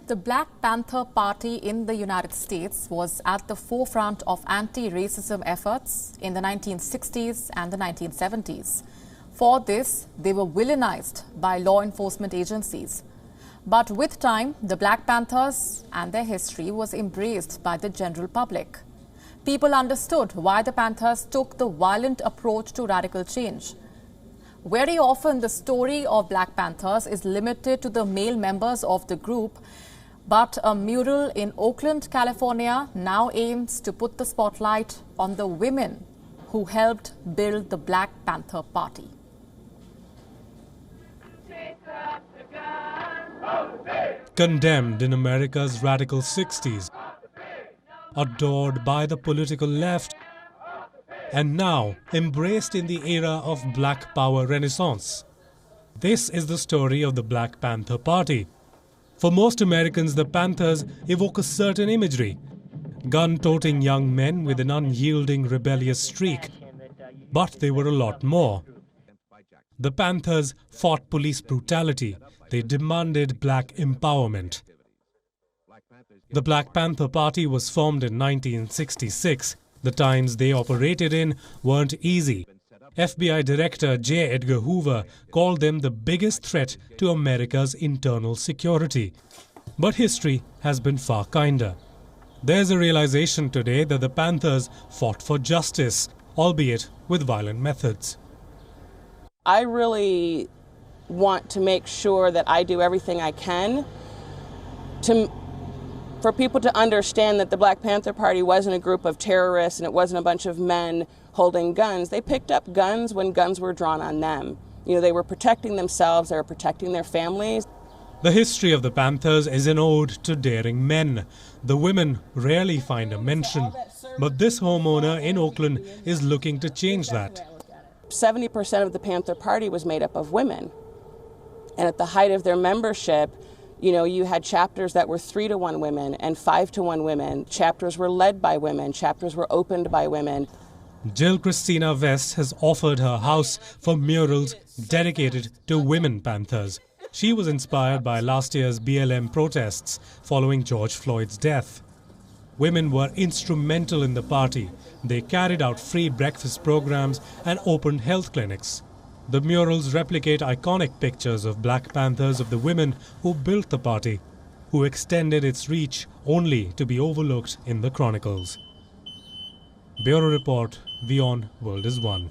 The Black Panther Party in the United States was at the forefront of anti-racism efforts in the 1960s and the 1970s. For this, they were villainized by law enforcement agencies. But with time, the Black Panthers and their history was embraced by the general public. People understood why the Panthers took the violent approach to radical change. Very often, the story of Black Panthers is limited to the male members of the group, but a mural in Oakland, California now aims to put the spotlight on the women who helped build the Black Panther Party. Condemned in America's radical 60s, adored by the political left, and now embraced in the era of Black Power Renaissance. This is the story of the Black Panther Party. For most Americans, the Panthers evoke a certain imagery: gun-toting young men with an unyielding rebellious streak. But they were a lot more. The Panthers fought police brutality. They demanded black empowerment. The Black Panther Party was formed in 1966. The times they operated in weren't easy. FBI Director J. Edgar Hoover called them the biggest threat to America's internal security. But history has been far kinder. There's a realization today that the Panthers fought for justice, albeit with violent methods. I really want to make sure that I do everything I can for people to understand that the Black Panther Party wasn't a group of terrorists and it wasn't a bunch of men holding guns. They picked up guns when guns were drawn on them. They were protecting themselves, they were protecting their families. The history of the Panthers is an ode to daring men. The women rarely find a mention. But this homeowner in Oakland is looking to change that. 70% of the Panther Party was made up of women. And at the height of their membership, you had chapters that were 3-to-1 women and 5-to-1 women. Chapters were led by women. Chapters were opened by women. Jill Christina West has offered her house for murals dedicated to women Panthers. She was inspired by last year's BLM protests following George Floyd's death. Women were instrumental in the party. They carried out free breakfast programs and opened health clinics. The murals replicate iconic pictures of Black Panthers of the women who built the party, who extended its reach only to be overlooked in the chronicles. Bureau Report, WION World is One.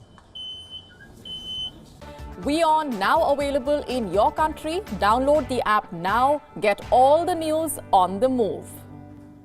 WION now available in your country. Download the app now. Get all the news on the move.